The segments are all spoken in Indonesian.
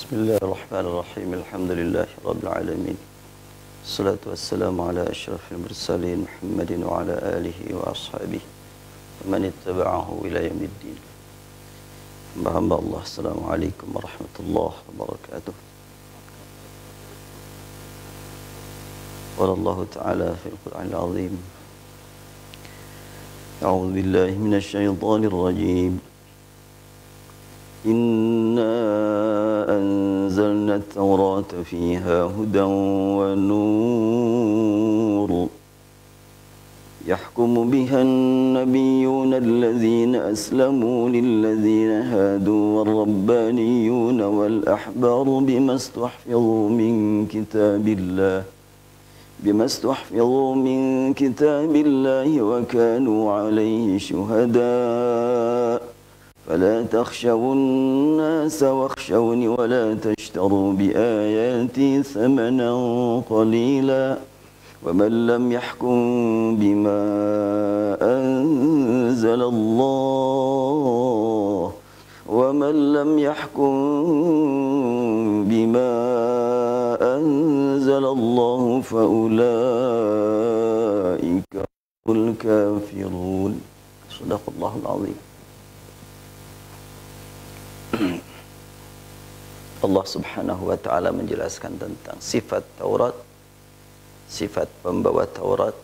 Bismillahirrahmanirrahim. Alhamdulillahi rabbil alamin. Assalatu wassalamu ala asyrafil mursalin Muhammadin wa ala alihi wa ashabihi wa man ittaba'ahu ila yaumiddin. Hamba Allah, assalamualaikum warahmatullahi wabarakatuh. Qala Allah ta'ala fil Qur'anil azim. A'udzu billahi minasy syaithanir rajim. Inna anzalna at-taurata fiha hudan wa nur yahkumu biha an-nabiyyuna alladhina aslamu lilladhina hadu war-rabbaniyuna wal-ahbaru bima istahfidhu min kitabillahi wa kanu alayhi shuhada. فلا تخشوا الناس واخشوني ولا تشتروا بآياتي ثمنا قليلا ومن لم يحكم بما أنزل الله فأولئك هم الكافرون. صدق الله العظيم. Allah subhanahu wa ta'ala menjelaskan tentang sifat Taurat, sifat pembawa Taurat,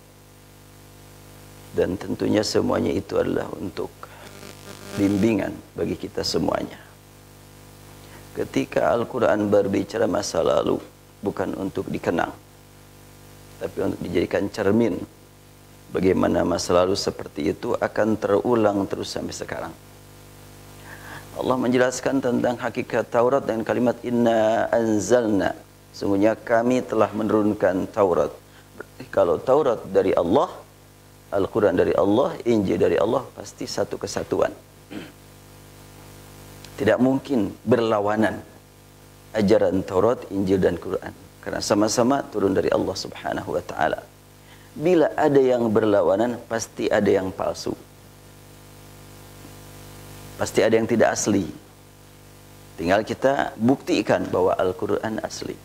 dan tentunya semuanya itu adalah untuk bimbingan bagi kita semuanya. Ketika Al-Quran berbicara masa lalu, bukan untuk dikenang, tapi untuk dijadikan cermin bagaimana masa lalu seperti itu akan terulang terus sampai sekarang. Allah menjelaskan tentang hakikat Taurat dengan kalimat inna anzalna. Sungguhnya kami telah menurunkan Taurat. Kalau Taurat dari Allah, Al-Quran dari Allah, Injil dari Allah, pasti satu kesatuan. Tidak mungkin berlawanan ajaran Taurat, Injil dan Quran, karena sama-sama turun dari Allah subhanahu wa ta'ala. Bila ada yang berlawanan, pasti ada yang palsu. Pasti ada yang tidak asli. Tinggal kita buktikan bahwa Al-Quran asli.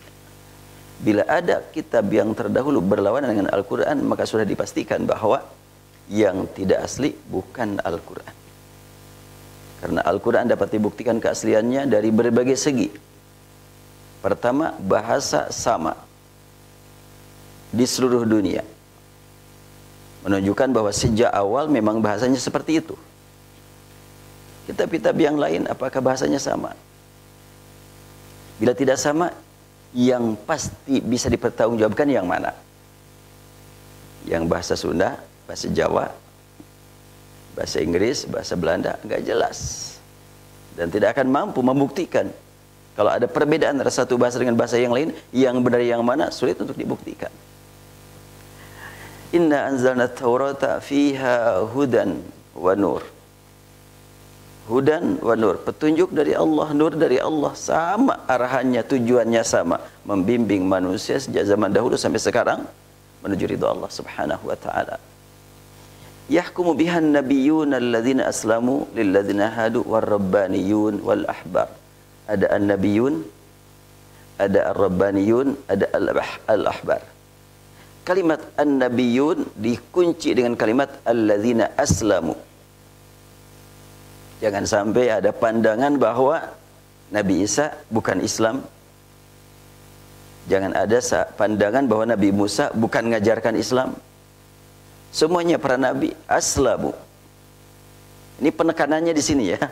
Bila ada kitab yang terdahulu berlawanan dengan Al-Quran, maka sudah dipastikan bahwa yang tidak asli bukan Al-Quran. Karena Al-Quran dapat dibuktikan keasliannya dari berbagai segi. Pertama, bahasa sama di seluruh dunia, menunjukkan bahwa sejak awal memang bahasanya seperti itu. Kitab-kitab yang lain apakah bahasanya sama? Bila tidak sama, yang pasti bisa dipertanggungjawabkan yang mana? Yang bahasa Sunda, bahasa Jawa, bahasa Inggris, bahasa Belanda, enggak jelas. Dan tidak akan mampu membuktikan. Kalau ada perbedaan antara satu bahasa dengan bahasa yang lain, yang benar yang mana sulit untuk dibuktikan. Inna anzalna at-taurata fiha hudan wa nur. Hudan wa nur, petunjuk dari Allah, nur dari Allah, sama arahannya, tujuannya sama, membimbing manusia sejak zaman dahulu sampai sekarang menuju ridha Allah subhanahu wa ta'ala. Yahkumu bihan nabiyyun alladhina aslamu lilladhina hadu warrabbaniyun wal ahbar. Ada an-nabiyyun, ada ar-rabbaniyun, ada al-ahbar. Kalimat an-nabiyyun dikunci dengan kalimat alladhina aslamu. Jangan sampai ada pandangan bahwa Nabi Isa bukan Islam. Jangan ada pandangan bahwa Nabi Musa bukan mengajarkan Islam. Semuanya para nabi aslamu. Ini penekanannya di sini ya.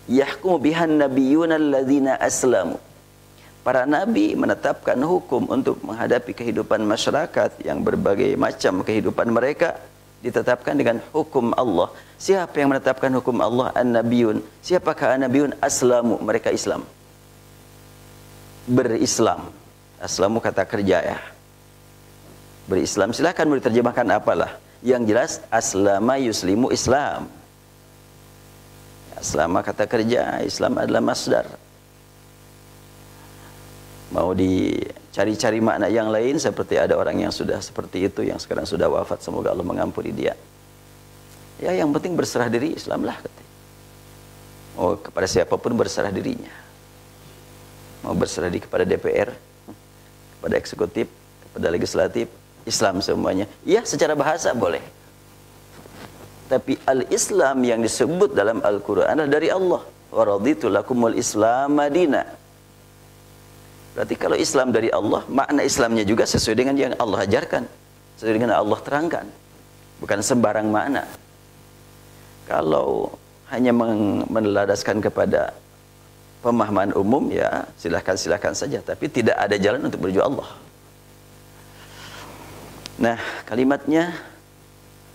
Yahkumu bihan nabiyyuna alladzina aslamu. Para nabi menetapkan hukum untuk menghadapi kehidupan masyarakat yang berbagai macam kehidupan mereka, ditetapkan dengan hukum Allah. Siapa yang menetapkan hukum Allah? An-Nabiyun. Siapakah An-Nabiyun? Aslamu, mereka Islam. Berislam. Aslamu kata kerja ya. Berislam, silakan mau diterjemahkan apalah. Yang jelas, aslama yuslimu Islam. Aslama kata kerja, Islam adalah masdar. Mau dicari-cari makna yang lain, seperti ada orang yang sudah seperti itu, yang sekarang sudah wafat, semoga Allah mengampuni dia. Ya, yang penting berserah diri, Islamlah katanya. Oh, kepada siapapun berserah dirinya. mau berserah diri kepada DPR, kepada eksekutif, kepada legislatif, Islam semuanya. Iya, secara bahasa boleh. Tapi al-Islam yang disebut dalam Al-Quran adalah dari Allah. Wa raditu lakumul Islam madina. Berarti kalau Islam dari Allah, makna Islamnya juga sesuai dengan yang Allah ajarkan, sesuai dengan Allah terangkan, bukan sembarang makna. Kalau hanya meneladaskan kepada pemahaman umum, ya silahkan saja, tapi tidak ada jalan untuk menuju Allah. Nah, kalimatnya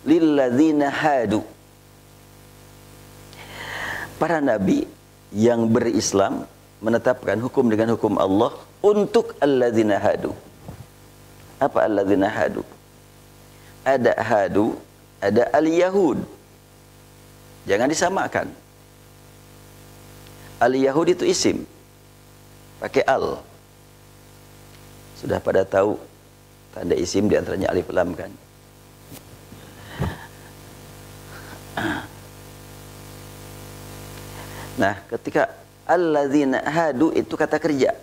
lilladzina hadu. Para nabi yang berislam menetapkan hukum dengan hukum Allah untuk alladzina hadu. Apa alladzina hadu? Ada hadu, ada al-yahud. Jangan disamakan. Al-yahud itu isim, pakai al. Sudah pada tahu tanda isim diantaranya alif lam kan? Nah, ketika alladzina hadu itu kata kerja.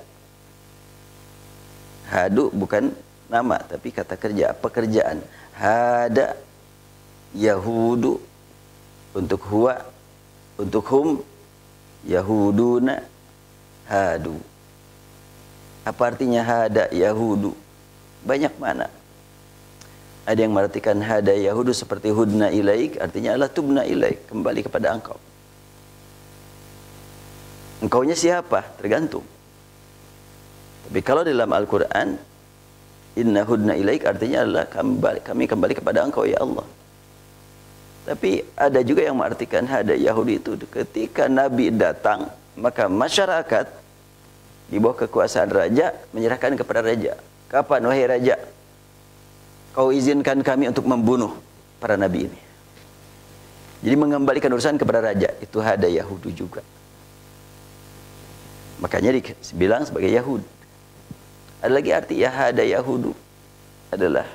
Hadu bukan nama, tapi kata kerja, pekerjaan. Hada yahudu untuk huwa, untuk hum, yahuduna hadu. Apa artinya hada yahudu? Banyak mana. Ada yang mengartikan hada yahudu seperti hudna ilaik, artinya adalah tubna ilaik, kembali kepada engkau. Engkaunya siapa? Tergantung. Tapi kalau dalam Al-Quran, inna hudna ilaik artinya adalah kami kembali kepada engkau ya Allah. Tapi ada juga yang mengartikan hada Yahudi itu ketika Nabi datang, maka masyarakat di bawah kekuasaan raja menyerahkan kepada raja. Kapan wahai raja kau izinkan kami untuk membunuh para nabi ini? Jadi mengembalikan urusan kepada raja, itu hada Yahudi juga. Makanya dibilang sebagai Yahud. Ada lagi arti ya hada Yahudu adalah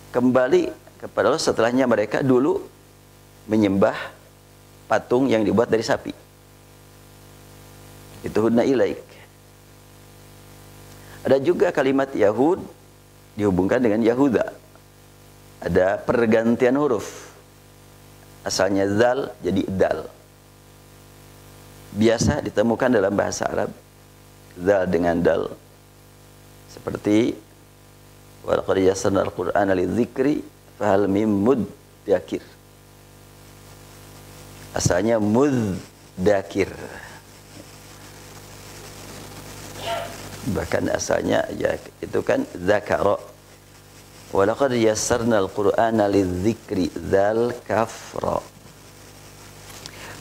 kembali kepada Allah setelahnya mereka dulu menyembah patung yang dibuat dari sapi. Itu hudna ilaik. Ada juga kalimat Yahud dihubungkan dengan Yahuda. Ada pergantian huruf. Asalnya zal jadi dal. Biasa ditemukan dalam bahasa Arab zal dengan dal. Seperti wa laqad yassarna al-Qur'ana lidzikri fahal mim muddakir. Asalnya muddakir. Bahkan asalnya ya itu kan zakara. Wa laqad yassarna al-Qur'ana lidzikri dzal kafra.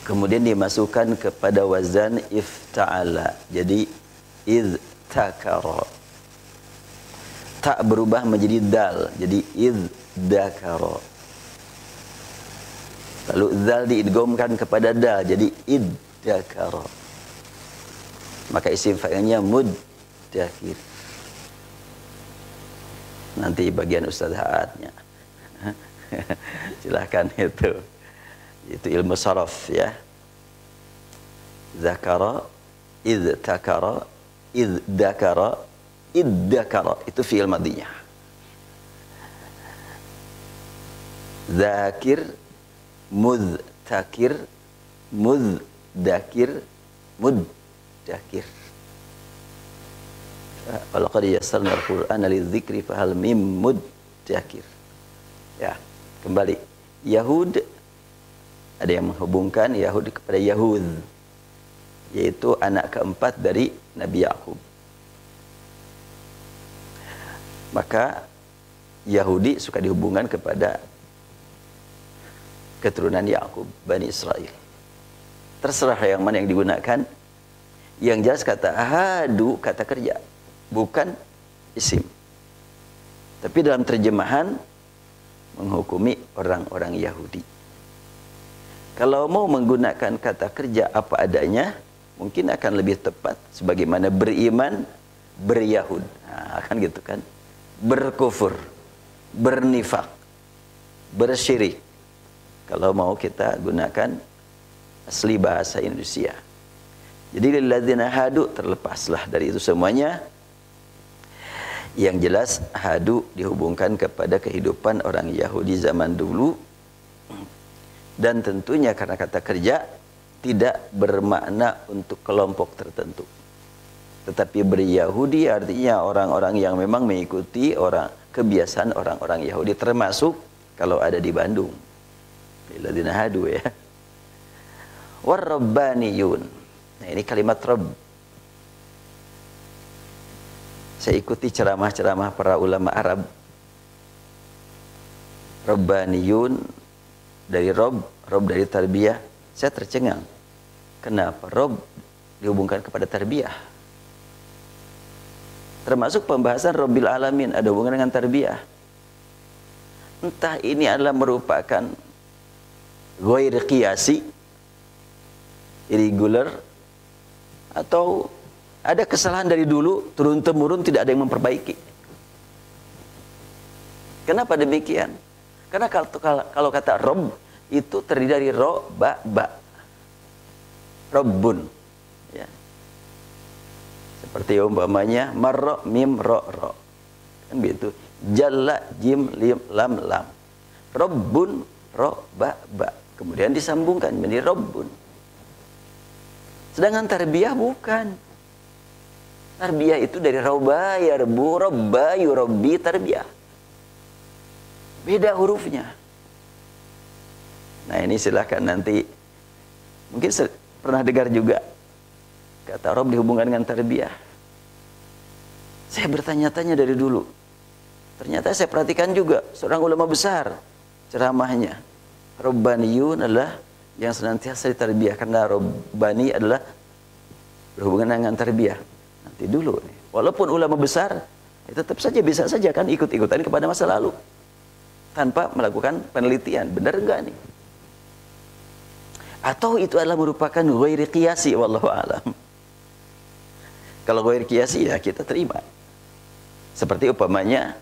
Kemudian dimasukkan kepada wazan ifta'ala. Jadi idtakara. Tak berubah menjadi dal. Jadi iddakara. Lalu zal diidghamkan kepada dal. Jadi iddakara. Maka isim fa'ilnya muddakir. Nanti bagian Ustaz Haatnya. Silahkan itu. Itu ilmu saraf ya. Zakara, idtakara, iddakara, iddakara. Itu fi'il madhinya. Zakir, mudtakir, muddakir, muddakir. Walaqad yassarna al-Qur'ana lidzikri fahal mim muddakir. Ya, kembali. Yahud, ada yang menghubungkan Yahudi kepada Yahud, yaitu anak keempat dari Nabi Yakub. Maka Yahudi suka dihubungkan kepada keturunan Yakub, Bani Israel. Terserah yang mana yang digunakan. Yang jelas kata hadu, kata kerja, bukan isim. Tapi dalam terjemahan menghukumi orang-orang Yahudi. Kalau mau menggunakan kata kerja apa adanya, mungkin akan lebih tepat sebagaimana beriman, beryahud. Nah, akan gitu kan. Berkufur, bernifak, bersyirik. Kalau mau kita gunakan asli bahasa Indonesia. Jadi lilladzina hadu, terlepaslah dari itu semuanya. Yang jelas hadu dihubungkan kepada kehidupan orang Yahudi zaman dulu, dan tentunya karena kata kerja tidak bermakna untuk kelompok tertentu, tetapi beryahudi artinya orang-orang yang memang mengikuti kebiasaan orang-orang Yahudi, termasuk kalau ada di Bandung lilladzina hadu ya. Warabbaniyun, nah ini kalimat Rabb. Saya ikuti ceramah-ceramah para ulama Arab. Rabbaniyun dari Rob dari tarbiyah. Saya tercengang. Kenapa Rob dihubungkan kepada tarbiyah? Termasuk pembahasan Rabbil Alamin ada hubungan dengan tarbiyah. Entah ini adalah merupakan ghair qiyasi, irregular, atau ada kesalahan dari dulu, turun-temurun tidak ada yang memperbaiki. Kenapa demikian? Karena kalau kata Rob itu terdiri dari ro, ba, ba. Robbun. Ya. Seperti umpamanya marro, mim, ro, ro. Kan begitu. Jalla, jim, lim, lam, lam. Robbun, ro, ba, ba. Kemudian disambungkan menjadi Robbun. Sedangkan tarbiyah bukan. Tarbiyah itu dari roba, yarbu, robba, yurobbi, tarbiyah. Beda hurufnya. Nah ini silahkan nanti. Mungkin pernah dengar juga. Kata Rob dihubungkan dengan tarbiyah. Saya bertanya-tanya dari dulu. Ternyata saya perhatikan juga. Seorang ulama besar. Ceramahnya. Robbaniyun adalah yang senantiasa ditarbiyah. Karena Robbani adalah berhubungan dengan tarbiyah. Nanti dulu nih. Walaupun ulama besar, tetap saja bisa saja kan ikut-ikutan kepada masa lalu tanpa melakukan penelitian. Benar enggak nih? Atau itu adalah merupakan ghairi qiyasi, wallahu alam. Kalau ghairi qiyasi ya kita terima. Seperti umpamanya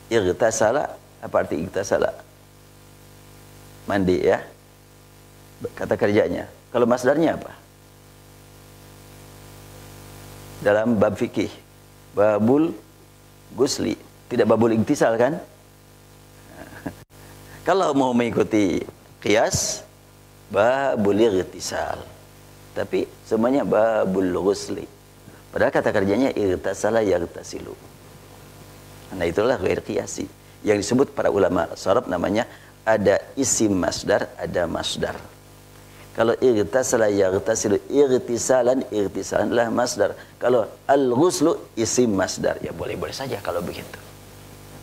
ightasala, apa arti ightasala? Mandi ya. Kata kerjanya. Kalau masdarnya apa? Dalam bab fikih, babul gusli, tidak babul iktisal kan? Kalau mau mengikuti qiyas, babul iktisal. Tapi semuanya babul gusli. Padahal kata kerjanya irtasala yartasilu. Nah itulah ghair qiyasi. Yang disebut para ulama sharaf namanya ada isim masdar, ada masdar. Kalau irtasala yartasilu irtisalan, irtisalan adalah masdar. Kalau al-ghuslu isim masdar, ya boleh-boleh saja kalau begitu.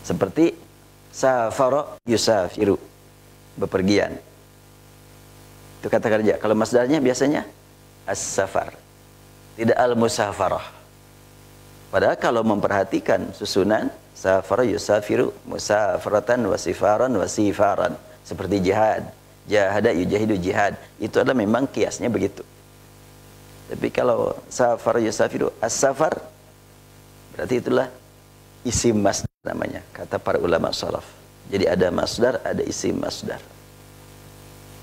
Seperti safara yusafiru, bepergian. Itu kata kerja. Kalau masdarnya biasanya as-safar, tidak al-musafarah. Padahal kalau memperhatikan susunan safara yusafiru musafaratan wasifaran wasifaran, seperti jihad. Jahada yujahidu jihad, itu adalah memang kiasnya begitu. Tapi kalau safar yusafiru as-safar, berarti itulah isim masdar namanya, kata para ulama salaf. Jadi ada masdar, ada isim masdar.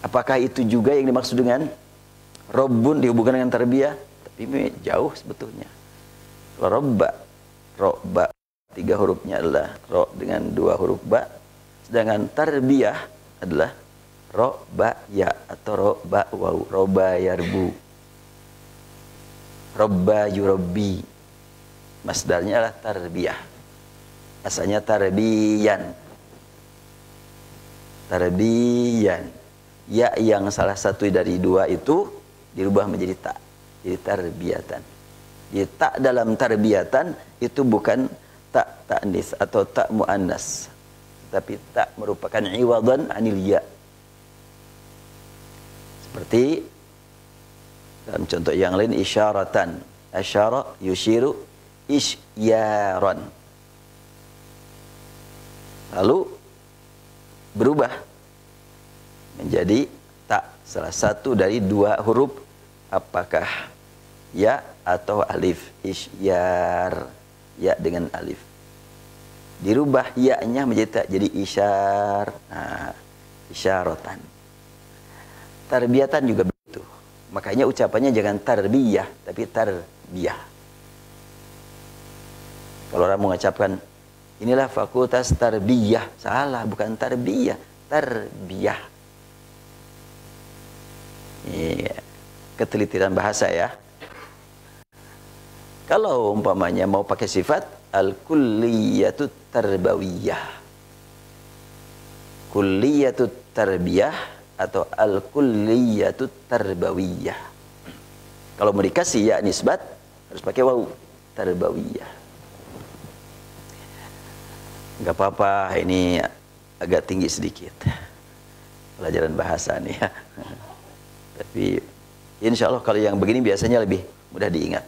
Apakah itu juga yang dimaksud dengan Robbun dihubungkan dengan tarbiyah? Tapi jauh sebetulnya. Kalau robba 3 hurufnya adalah ro dengan 2 huruf ba, sedangkan tarbiyah adalah ro ba ya atau ro ba waw, roba yarbu, robba yurabbi. Masdarnya adalah tarbiyah, asalnya tarbiyan. Ya yang salah satu dari 2 itu dirubah menjadi ta, jadi tarbiyatan. Jadi tak dalam tarbiyatan itu bukan tak ta'nis atau tak muannas, tapi tak merupakan iwadan anil ya. Seperti dalam contoh yang lain isyaratan, asyara yushiru isyaran. Lalu berubah menjadi tak, salah satu dari 2 huruf, apakah ya atau alif. Isyar, ya dengan alif. Dirubah ya-nya menjadi tak, jadi isyar. Nah, isyaratan. Tarbiyatan juga begitu. Makanya ucapannya jangan tarbiyah, tapi tarbiyah. Kalau orang mengucapkan inilah fakultas tarbiyah, salah, bukan tarbiyah, tarbiyah. Iya, ketelitian bahasa ya. Kalau umpamanya mau pakai sifat al-kulliyatut tarbawiyah, kulliyatut tarbiyah atau al-kulliyatut tarbawiyah. Kalau mau dikasih ya nisbat harus pakai waw, tarbawiyah. Enggak apa-apa, ini agak tinggi sedikit pelajaran bahasa nih ya. Tapi insya Allah kalau yang begini biasanya lebih mudah diingat,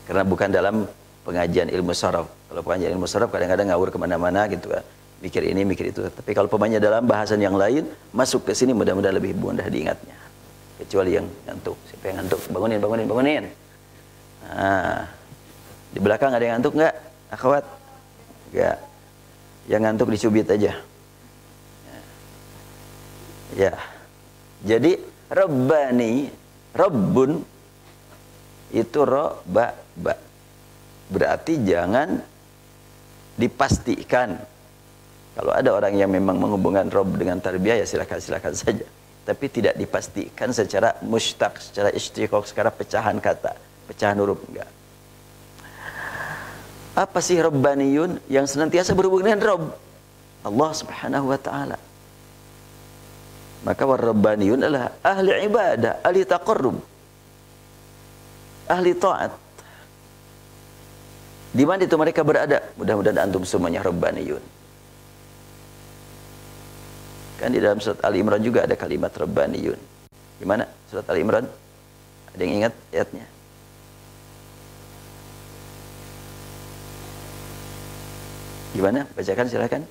karena bukan dalam pengajian ilmu sharaf. Kalau pengajian ilmu sharaf kadang-kadang ngawur kemana-mana gitu kan, mikir ini mikir itu. Tapi kalau pemainnya dalam bahasan yang lain masuk ke sini, mudah-mudahan lebih mudah diingatnya. Kecuali yang ngantuk. Siapa yang ngantuk? Bangunin, bangunin, bangunin. Nah, di belakang ada yang ngantuk nggak, akhwat? Nggak. Yang ngantuk dicubit aja. Ya. Jadi Rabbani, Rabbun itu ro ba ba. Berarti jangan dipastikan. Kalau ada orang yang memang menghubungkan Rabb dengan tarbiyah ya silakan saja. Tapi tidak dipastikan secara mushtaq, secara istiqaq, secara pecahan kata, pecahan huruf, enggak. Apa sih Rabbaniyun? Yang senantiasa berhubungan dengan Rabb, Allah Subhanahu wa taala. Maka war-rabbaniyun adalah ahli ibadah, ahli taqarrub, ahli taat. Di mana itu mereka berada? Mudah-mudahan antum semuanya rabbaniyun. Kan di dalam surat Ali Imran juga ada kalimat rabbaniyun. Gimana surat Ali Imran? Ada yang ingat ayatnya? Gimana? Bacakan silakan.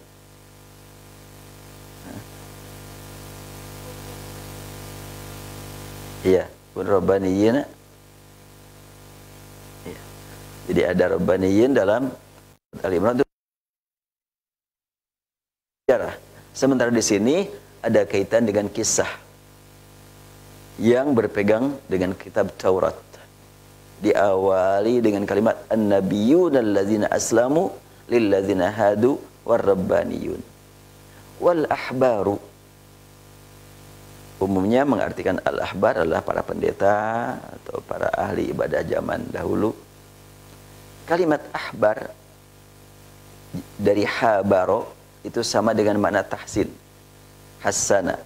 Iya, pun rabbaniyyin. Iya. Jadi ada rabbaniyyin dalam Ali Imran itu sejarah. Sementara di sini ada kaitan dengan kisah yang berpegang dengan kitab Taurat. Diawali dengan kalimat an-nabiyyuna alladzina aslamu lilladzina hadu war-rabbaniyun wal ahbaru. Umumnya mengartikan al-ahbar adalah para pendeta atau para ahli ibadah zaman dahulu. Kalimat ahbar dari habaro itu sama dengan makna tahsin, hassana.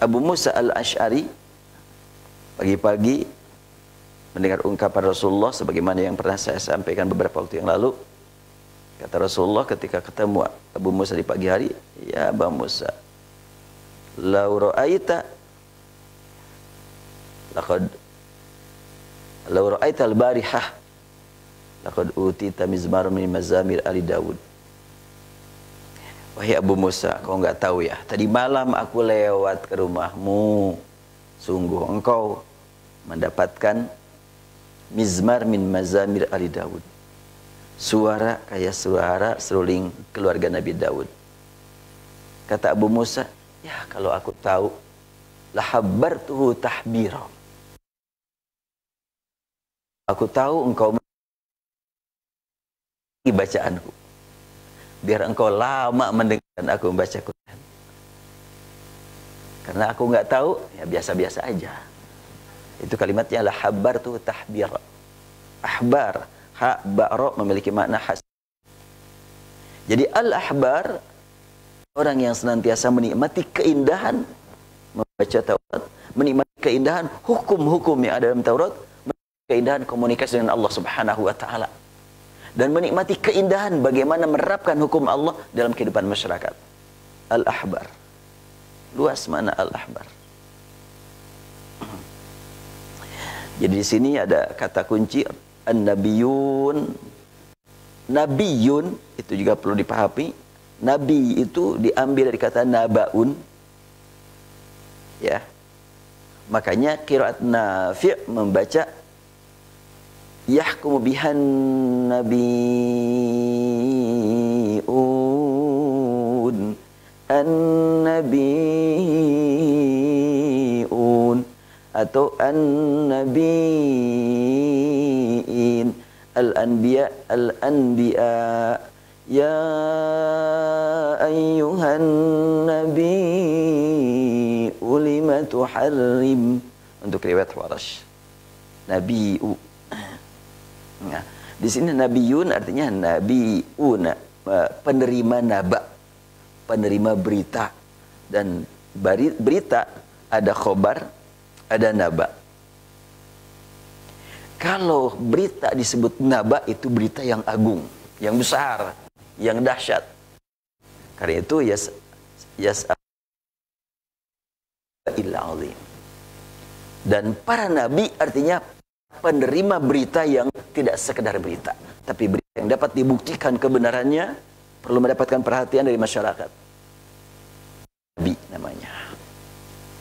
Abu Musa al-Ash'ari pagi-pagi mendengar ungkapan Rasulullah sebagaimana yang pernah saya sampaikan beberapa waktu yang lalu. Kata Rasulullah ketika ketemu Abu Musa di pagi hari, ya Abu Musa, lau ra'aita al-barihah laqad utita mizmar min mazamir ali Daud. Wahai Abu Musa, kau enggak tahu ya, tadi malam aku lewat ke rumahmu, sungguh engkau mendapatkan mizmar min mazamir ali Daud, suara kayak suara seruling keluarga Nabi Daud. Kata Abu Musa, ya kalau aku tahu, lahabbartuhu tahbira. Aku tahu engkau bacaanku, biar engkau lama mendengarkan aku membaca Quran. Karena aku nggak tahu, ya biasa-biasa aja. Itu kalimatnya lahabbartuhu tahbira. Ahbar, ha, ba, ro memiliki makna khas. Jadi al-ahbar, orang yang senantiasa menikmati keindahan membaca Taurat, menikmati keindahan hukum-hukum yang ada dalam Taurat, menikmati keindahan komunikasi dengan Allah Subhanahu wa taala, dan menikmati keindahan bagaimana menerapkan hukum Allah dalam kehidupan masyarakat. Al-ahbar. Luas mana al-ahbar. Jadi di sini ada kata kunci an-nabiyun. Nabiyun itu juga perlu dipahami. Nabi itu diambil dari kata nabaun, ya. Makanya qiraat Nafi' membaca yahkumu bihan nabiyun an-nabiyun atau an-nabiyyin, al-anbiya, al-anbiya. Ya ayyuhan nabiyyu lima tuharrim, untuk riwayat Warash. Nabiu. Nah, di sini nabiyun artinya nabiuna, penerima naba, penerima berita. Dan berita ada khobar, ada naba. Kalau berita disebut naba, itu berita yang agung, yang besar, yang dahsyat. Karena itu azim. Dan para nabi artinya penerima berita yang tidak sekedar berita, tapi berita yang dapat dibuktikan kebenarannya, perlu mendapatkan perhatian dari masyarakat. Nabi namanya.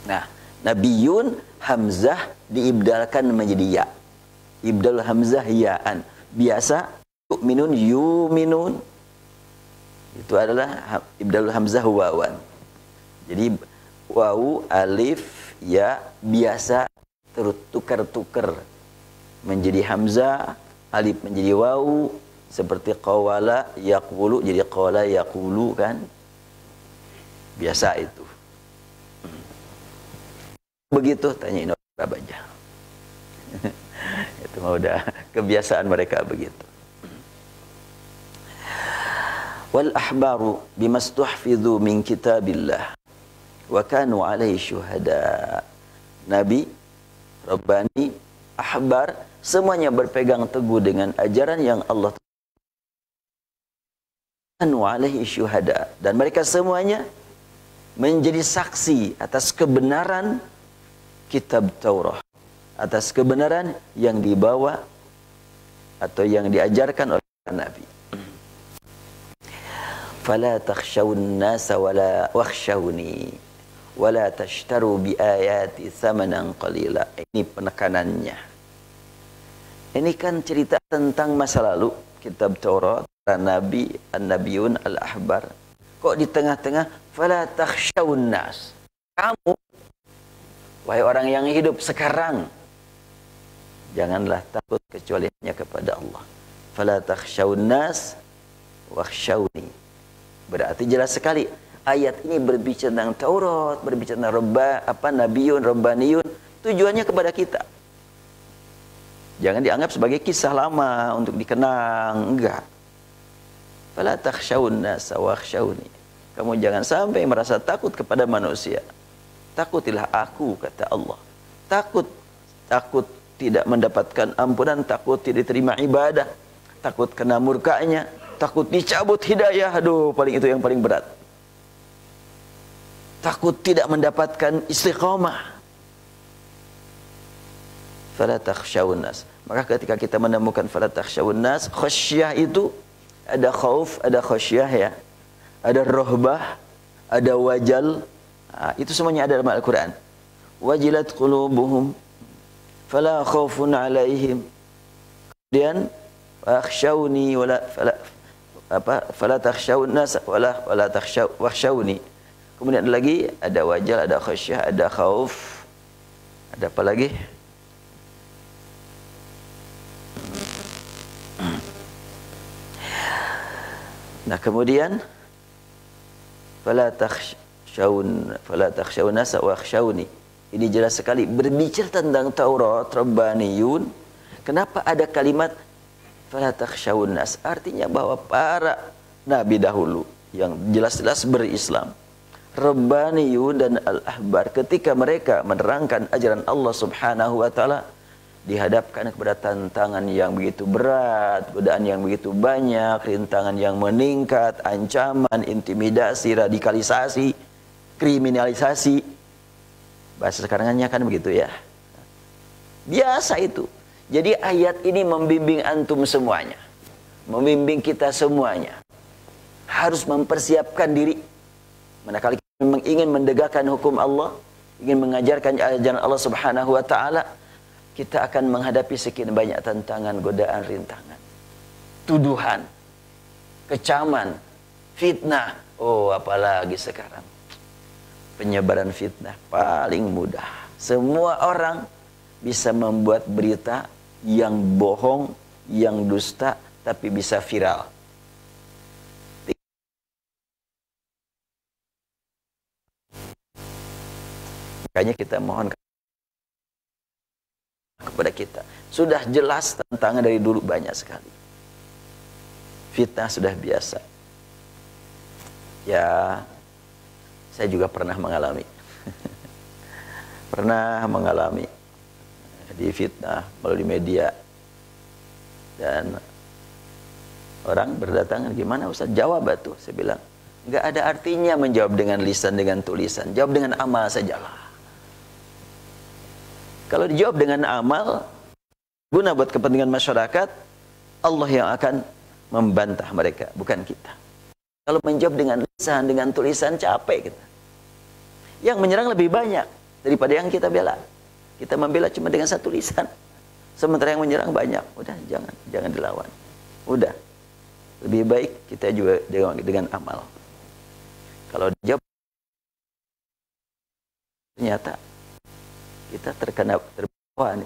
Nah, nabiyun, hamzah diibdalkan menjadi ya. Ibdal hamzah ya'an. Biasa yu'minun, yu'minun. Itu adalah ibdal hamzah wawan. Jadi wawu, alif, ya biasa tukar-tukar menjadi hamzah, alif menjadi wawu, seperti qawala yaqulu jadi qawla yaqulu kan. Biasa itu. Begitu tanya Arab aja. Itu mah udah kebiasaan mereka begitu. Wal ahbaru bimastuhfidhu min kitabillah wa kanu alaihi syuhada. Nabi, Rabbani, ahbar, semuanya berpegang teguh dengan ajaran yang Allah kanu alaihi syuhada, dan mereka semuanya menjadi saksi atas kebenaran kitab Taurat, atas kebenaran yang dibawa atau yang diajarkan oleh Nabi. Fala takhshawun nasa wala wakhshawni wala tashtaru bi ayati thamanan qalila. Ini penekanannya. Ini kan cerita tentang masa lalu, kitab Taurat, para nabi, an-nabiyun, al-ahbar. Kok di tengah-tengah fala takhshawun nas, kamu wahai orang yang hidup sekarang, janganlah takut kecuali hanya kepada Allah. Fala takhshawun nas wakhshawni. Berarti jelas sekali ayat ini berbicara tentang Taurat, berbicara tentang nabiyun, rabbaniyun, tujuannya kepada kita. Jangan dianggap sebagai kisah lama untuk dikenang, enggak. Fala takhshawun nasa wakhshawni. Kamu jangan sampai merasa takut kepada manusia. Takutilah aku, kata Allah. Takut tidak mendapatkan ampunan, takut tidak diterima ibadah, takut kena murkanya, takut dicabut hidayah. Aduh, itu yang paling berat. Takut tidak mendapatkan istiqamah. Fala takhshawun nas. Maka ketika kita menemukan fala takhshawun nas, khasyah itu ada khauf, ada khasyah ya. Ada rohbah, ada wajal. Nah, itu semuanya ada dalam Al-Quran. Wajilat qulubuhum fala khaufun alaihim. Kemudian akhshawni wala fala takhshawun nas wala takhshawni. Kemudian ada lagi, ada wajal, ada khasyah, ada khauf. Ada apa lagi? Nah, kemudian fala takhshawun nas wakhshawni. Ini jelas sekali berbicara tentang Taurat, Rabbaniyun. Kenapa ada kalimat fala takhshawun nas? Artinya bahwa para nabi dahulu yang jelas-jelas berislam, Rabbaniyun dan Al-Ahbar, ketika mereka menerangkan ajaran Allah Subhanahu wa taala, dihadapkan kepada tantangan yang begitu berat, godaan yang begitu banyak, rintangan yang meningkat, ancaman, intimidasi, radikalisasi, kriminalisasi. Bahasa sekarangnya kan begitu ya. Biasa itu. Jadi ayat ini membimbing antum semuanya, membimbing kita semuanya. Harus mempersiapkan diri. Manakala kita ingin mendegakkan hukum Allah, ingin mengajarkan ajaran Allah Subhanahu wa taala, kita akan menghadapi sekian banyak tantangan, godaan, rintangan, tuduhan, kecaman, fitnah. Oh, apalagi sekarang penyebaran fitnah paling mudah Semua orang bisa membuat berita yang bohong, yang dusta, tapi bisa viral. Makanya kita mohon kepada kita. Sudah jelas tantangan dari dulu banyak sekali. Fitnah sudah biasa. Ya, saya juga pernah mengalami. Pernah mengalami di fitnah melalui media. Dan orang berdatangan, gimana Ustaz? Jawab batu. Saya bilang, nggak ada artinya menjawab dengan lisan, dengan tulisan. Jawab dengan amal sajalah. Kalau dijawab dengan amal, guna buat kepentingan masyarakat, Allah yang akan membantah mereka, bukan kita. Kalau menjawab dengan lisan, dengan tulisan, capek kita. Yang menyerang lebih banyak daripada yang kita bela. Kita membela cuma dengan satu lisan. Sementara yang menyerang banyak. Udah, jangan dilawan. Udah. Lebih baik kita juga dengan amal. Kalau dijawab, ternyata kita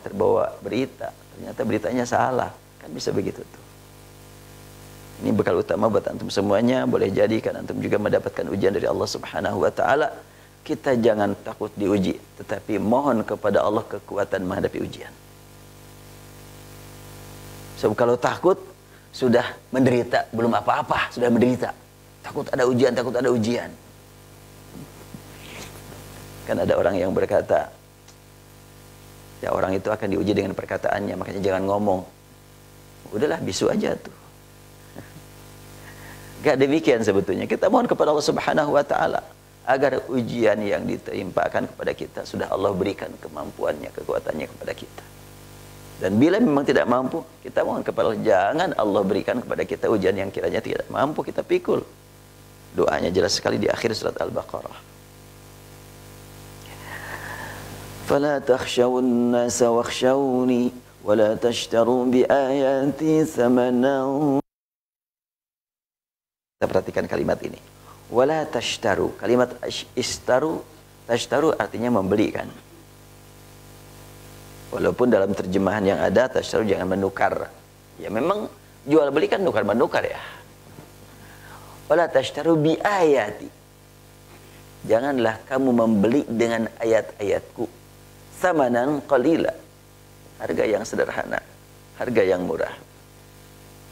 terbawa berita. Ternyata beritanya salah. Kan bisa begitu tuh. Ini bekal utama buat antum semuanya. Boleh jadi kan antum juga mendapatkan ujian dari Allah Subhanahu wa taala. Kita jangan takut diuji, tetapi mohon kepada Allah kekuatan menghadapi ujian. Sebab kalau takut sudah menderita, belum apa-apa sudah menderita. Takut ada ujian. Kan ada orang yang berkata, ya orang itu akan diuji dengan perkataannya, makanya jangan ngomong. Udahlah, bisu aja tuh. Gak demikian sebetulnya. Kita mohon kepada Allah Subhanahu wa taala agar ujian yang ditimpakan kepada kita sudah Allah berikan kemampuannya, kekuatannya kepada kita. Dan bila memang tidak mampu, kita mohon kepada Allah, jangan Allah berikan kepada kita ujian yang kiranya tidak mampu kita pikul. Doanya jelas sekali di akhir surat Al-Baqarah. Fala takhshawun nasa wakhshawni wala tashtaru bi ayati thamanan. Kita perhatikan kalimat ini. Wala tashtaru. Kalimat istaru, tashtaru artinya membeli kan. Walaupun dalam terjemahan yang ada tashtaru jangan menukar. Ya memang jual beli kan menukar ya. Wala tashtaru bi ayati. Janganlah kamu membeli dengan ayat-ayatku. Samanan qalila. Harga yang sederhana, harga yang murah.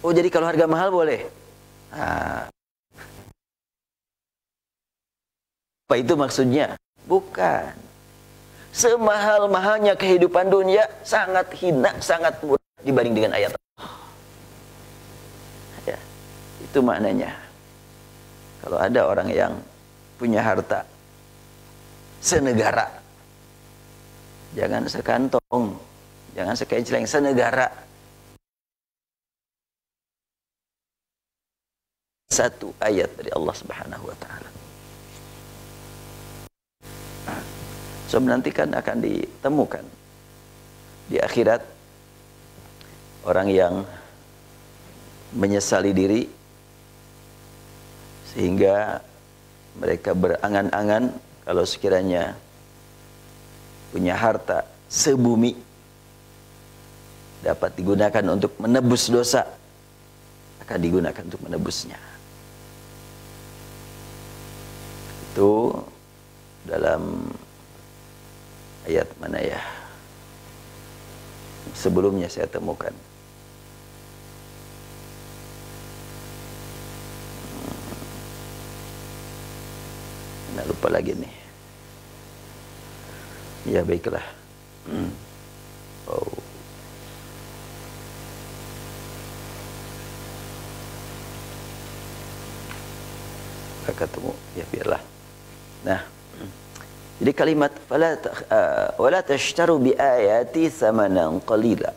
Oh, jadi kalau harga mahal boleh? Apa itu maksudnya? Bukan. Semahal-mahalnya kehidupan dunia sangat hina, sangat murah dibanding dengan ayat Allah. Ya, itu maknanya. Kalau ada orang yang punya harta senegara, jangan sekantong, jangan sekenceleng, senegara. Satu ayat dari Allah Subhanahu wa taala. So nanti kan akan ditemukan di akhirat orang yang menyesali diri sehingga mereka berangan-angan kalau sekiranya punya harta sebumi dapat digunakan untuk menebus dosa, akan digunakan untuk menebusnya. Itu dalam ayat mana ya? Sebelumnya saya temukan. Nah, lupa lagi nih. Ya baiklah. Oh. Ketemu ya biarlah. Nah, jadi kalimat wala tashtaru bi ayati thamanan qalila.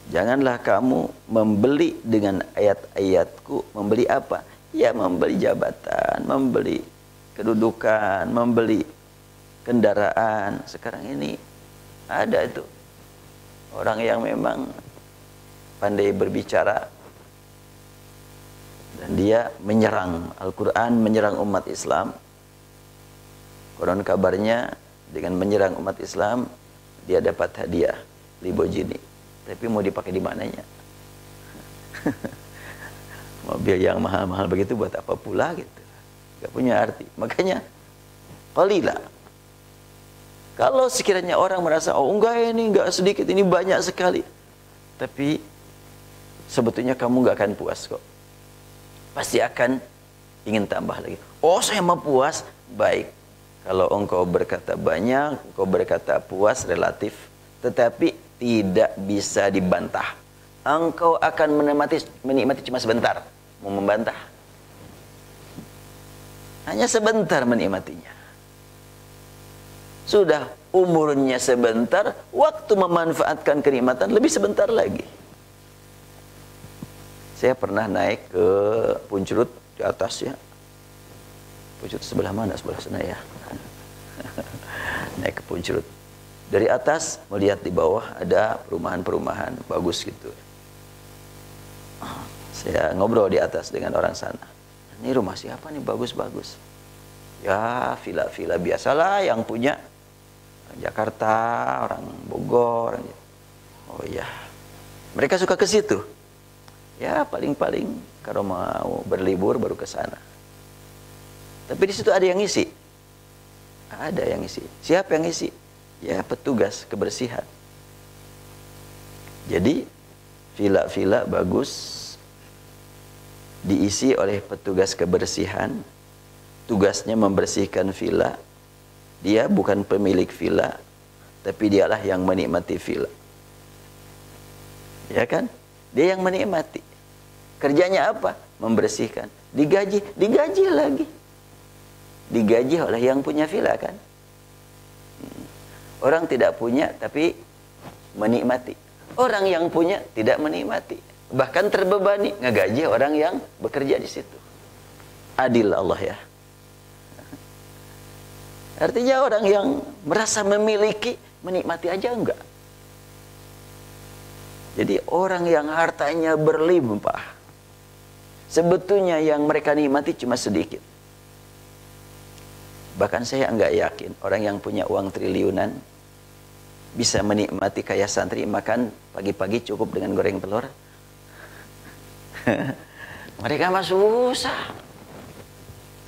Janganlah kamu membeli dengan ayat-ayatku. Membeli apa? Ya membeli jabatan, membeli kedudukan, membeli kendaraan. Sekarang ini ada itu orang yang memang pandai berbicara dan dia menyerang Al-Quran, menyerang umat Islam. Konon kabarnya dengan menyerang umat Islam, dia dapat hadiah Lamborghini. Tapi mau dipakai di mananya? Mobil yang mahal-mahal begitu buat apa pula gitu? Gak punya arti. Makanya qalila. Kalau sekiranya orang merasa, oh enggak ini enggak sedikit, ini banyak sekali. Tapi sebetulnya kamu enggak akan puas kok. Pasti akan ingin tambah lagi. Oh saya mau puas. Baik. Kalau engkau berkata banyak, engkau berkata puas relatif. Tetapi tidak bisa dibantah. Engkau akan menikmati cuma sebentar. Mau membantah? Hanya sebentar menikmatinya. Sudah umurnya sebentar, waktu memanfaatkan kenikmatan lebih sebentar lagi. Saya pernah naik ke Puncurut di atas ya. Puncurut sebelah mana? Sebelah sana ya. Naik ke Puncurut. Dari atas melihat di bawah ada perumahan-perumahan bagus gitu. Saya ngobrol di atas dengan orang sana. Ini rumah siapa nih bagus-bagus? Ya villa-villa biasalah yang punya orang Jakarta, orang Bogor. Oh iya, mereka suka ke situ. Ya paling-paling kalau mau berlibur baru ke sana. Tapi di situ ada yang ngisi. Ada yang ngisi. Siapa yang ngisi? Ya petugas kebersihan. Jadi villa-villa bagus diisi oleh petugas kebersihan. Tugasnya membersihkan villa. Dia bukan pemilik villa, tapi dialah yang menikmati villa. Ya kan? Dia yang menikmati. Kerjanya apa? Membersihkan. Digaji lagi. Digaji oleh yang punya villa kan? Orang tidak punya tapi menikmati. Orang yang punya tidak menikmati. Bahkan terbebani ngegaji orang yang bekerja di situ. Adil Allah ya. Artinya orang yang merasa memiliki, menikmati aja enggak. Jadi orang yang hartanya berlimpah, sebetulnya yang mereka nikmati cuma sedikit. Bahkan saya enggak yakin orang yang punya uang triliunan bisa menikmati kayak santri makan pagi-pagi cukup dengan goreng telur. Mereka mah susah.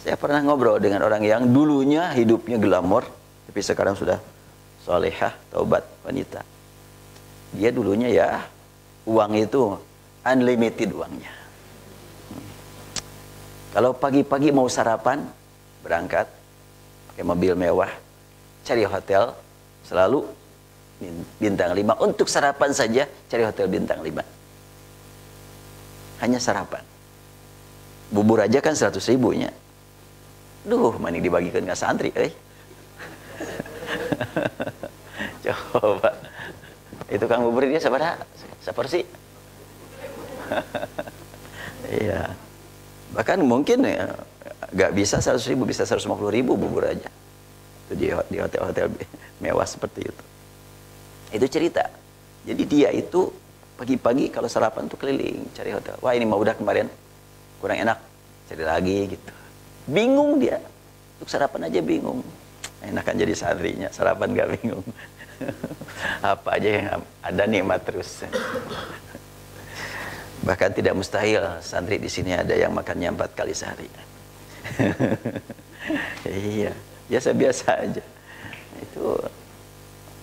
Saya pernah ngobrol dengan orang yang dulunya hidupnya glamor, tapi sekarang sudah solehah, taubat, wanita. Dia dulunya ya, uang itu unlimited uangnya. Kalau pagi-pagi mau sarapan, berangkat, pakai mobil mewah, cari hotel, selalu bintang 5. Untuk sarapan saja, cari hotel bintang 5. Hanya sarapan. Bubur aja kan 100 ribunya. Duh, mending dibagikan ke santri, Coba. Itu Kang bubur dia seperti iya. Bahkan mungkin ya, gak bisa 100 ribu, bisa 150 ribu bubur aja. Itu di hotel-hotel mewah seperti itu. Itu cerita. Jadi dia itu pagi-pagi kalau sarapan tuh keliling cari hotel. Wah ini mah udah kemarin kurang enak, cari lagi gitu. Bingung dia. Untuk sarapan aja bingung. Enakan jadi santrinya, sarapan gak bingung. Apa aja yang ada nikmat terus. Bahkan tidak mustahil santri di sini ada yang makannya 4 kali sehari. Iya, biasa-biasa aja. Itu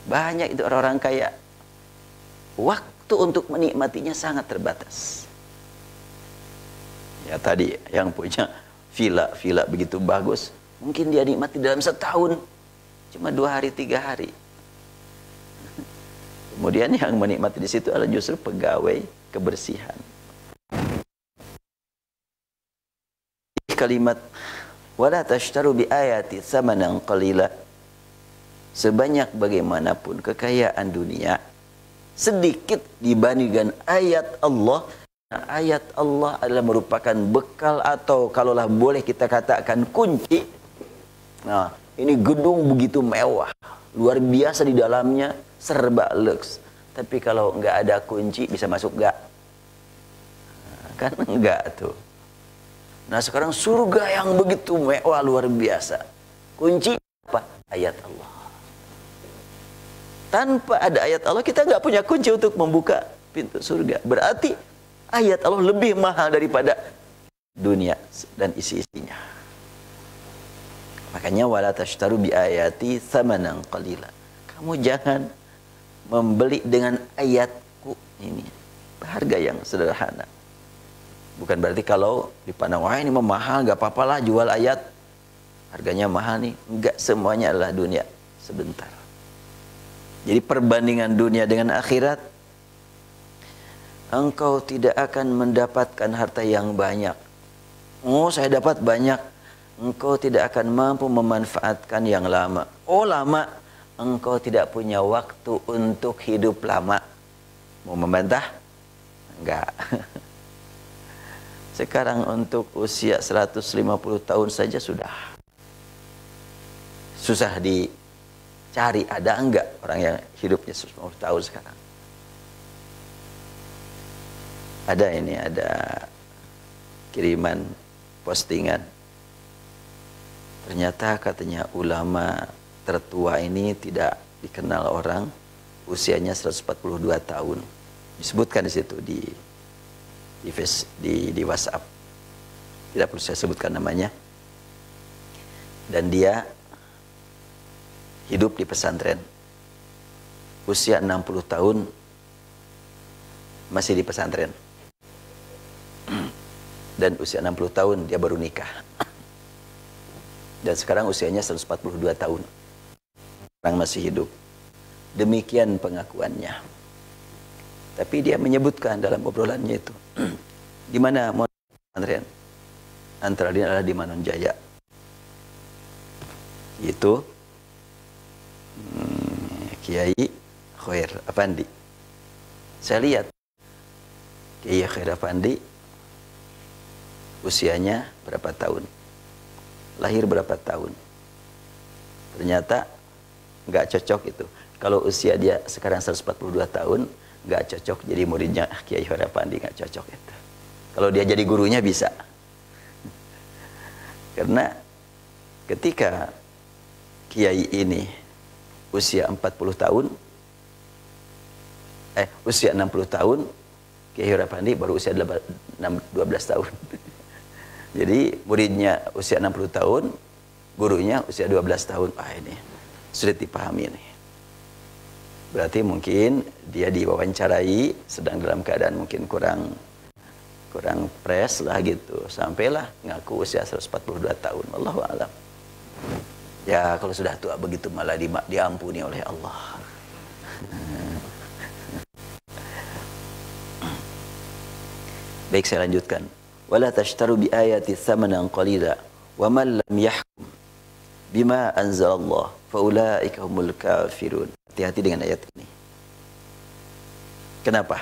banyak itu orang-orang kaya. Waktu untuk menikmatinya sangat terbatas. Ya tadi yang punya villa begitu bagus, mungkin dia nikmati dalam setahun cuma 2 hari 3 hari. Kemudian yang menikmati di situ adalah justru pegawai kebersihan. Kalimat wala tashtaru bi ayati tsamanan qalila. Sebanyak bagaimanapun kekayaan dunia, sedikit dibandingkan ayat Allah. Ayat Allah adalah merupakan bekal atau kalaulah boleh kita katakan kunci. Nah, ini gedung begitu mewah, luar biasa di dalamnya, serba lux. Tapi kalau nggak ada kunci bisa masuk nggak? Nah, kan enggak tuh. Nah sekarang surga yang begitu mewah luar biasa. Kunci apa? Ayat Allah. Tanpa ada ayat Allah, kita nggak punya kunci untuk membuka pintu surga. Berarti ayat Allah lebih mahal daripada dunia dan isi-isinya. Makanya wala tashtaru bi ayati tsamanan qalila. Kamu jangan membeli dengan ayatku ini harga yang sederhana. Bukan berarti kalau dipandang wah ini mahal, nggak apa-apalah jual ayat harganya mahal nih. Enggak, semuanya adalah dunia sebentar. Jadi perbandingan dunia dengan akhirat, engkau tidak akan mendapatkan harta yang banyak. Oh, saya dapat banyak. Engkau tidak akan mampu memanfaatkan yang lama. Oh, lama. Engkau tidak punya waktu untuk hidup lama. Mau membantah? Enggak. Sekarang untuk usia 150 tahun saja sudah susah dicari. Ada enggak orang yang hidupnya 150 tahun sekarang? Ada ini, ada kiriman postingan. Ternyata katanya ulama tertua ini tidak dikenal orang, usianya 142 tahun. Disebutkan di situ di WhatsApp. Tidak perlu saya sebutkan namanya. Dan dia hidup di pesantren. Usia 60 tahun masih di pesantren. Dan usia 60 tahun dia baru nikah. Dan sekarang usianya 142 tahun. Orang masih hidup. Demikian pengakuannya. Tapi dia menyebutkan dalam obrolannya itu, di mana mau pesantren? Antara lain adalah di Manonjaya. Itu Kiai Khair Afandi. Saya lihat Kiai Khair Afandi usianya berapa tahun, lahir berapa tahun. Ternyata nggak cocok itu. Kalau usia dia sekarang 142 tahun, nggak cocok jadi muridnya Kiai Khair Afandi, nggak cocok itu. Kalau dia jadi gurunya bisa. Karena ketika Kiai ini usia 40 tahun, usia 60 tahun, Kiai Khair Afandi baru usia 12 tahun. Jadi muridnya usia 60 tahun, gurunya usia 12 tahun. Ini sulit dipahami nih. Berarti mungkin dia diwawancarai sedang dalam keadaan mungkin kurang fresh lah gitu. Sampailah ngaku usia 142 tahun. Wallahu a'lam. Ya kalau sudah tua begitu malah diampuni oleh Allah. Baik, saya lanjutkan. Wala tashtaru bi ayati tsamanan qalila wa man lam yahkum bima anzalallah fa ulaika humul kafirun. Hati-hati dengan ayat ini. Kenapa?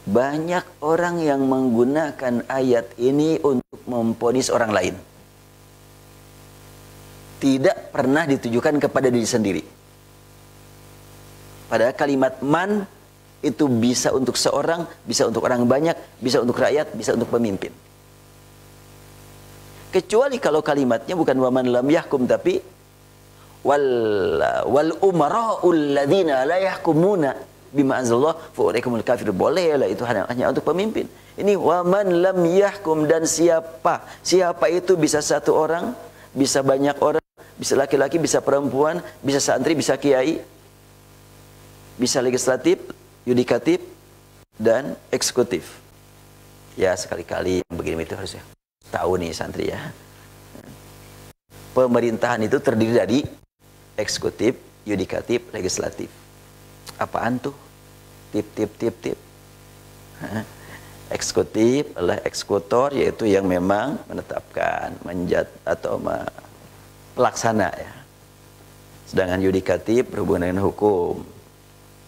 Banyak orang yang menggunakan ayat ini untuk memvonis orang lain. Tidak pernah ditujukan kepada diri sendiri. Padahal kalimat man itu bisa untuk seorang, bisa untuk orang banyak, bisa untuk rakyat, bisa untuk pemimpin. Kecuali kalau kalimatnya bukan waman lam yahkum, tapi wal umara'ul ladzina la yahkumuna bima anzalallah fa ulaikumul kafir. Boleh lah itu hanya untuk pemimpin. Ini waman lam yahkum, dan siapa itu bisa satu orang, bisa banyak orang, bisa laki-laki, bisa perempuan, bisa santri, bisa kiai, bisa legislatif, yudikatif, dan eksekutif. Ya sekali-kali begini itu harusnya tahu nih santri ya. Pemerintahan itu terdiri dari eksekutif, yudikatif, legislatif. Apaan tuh? Tip. Eksekutif adalah eksekutor, yaitu yang memang menetapkan, atau pelaksana ya. Sedangkan yudikatif berhubungan dengan hukum.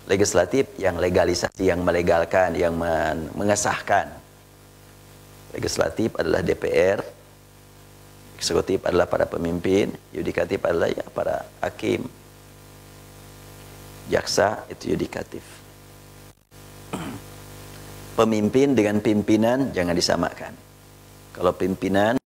Legislatif yang legalisasi, yang melegalkan, yang mengesahkan. Legislatif adalah DPR, eksekutif adalah para pemimpin, yudikatif adalah ya para hakim, jaksa, itu yudikatif. Pemimpin dengan pimpinan jangan disamakan. Kalau pimpinan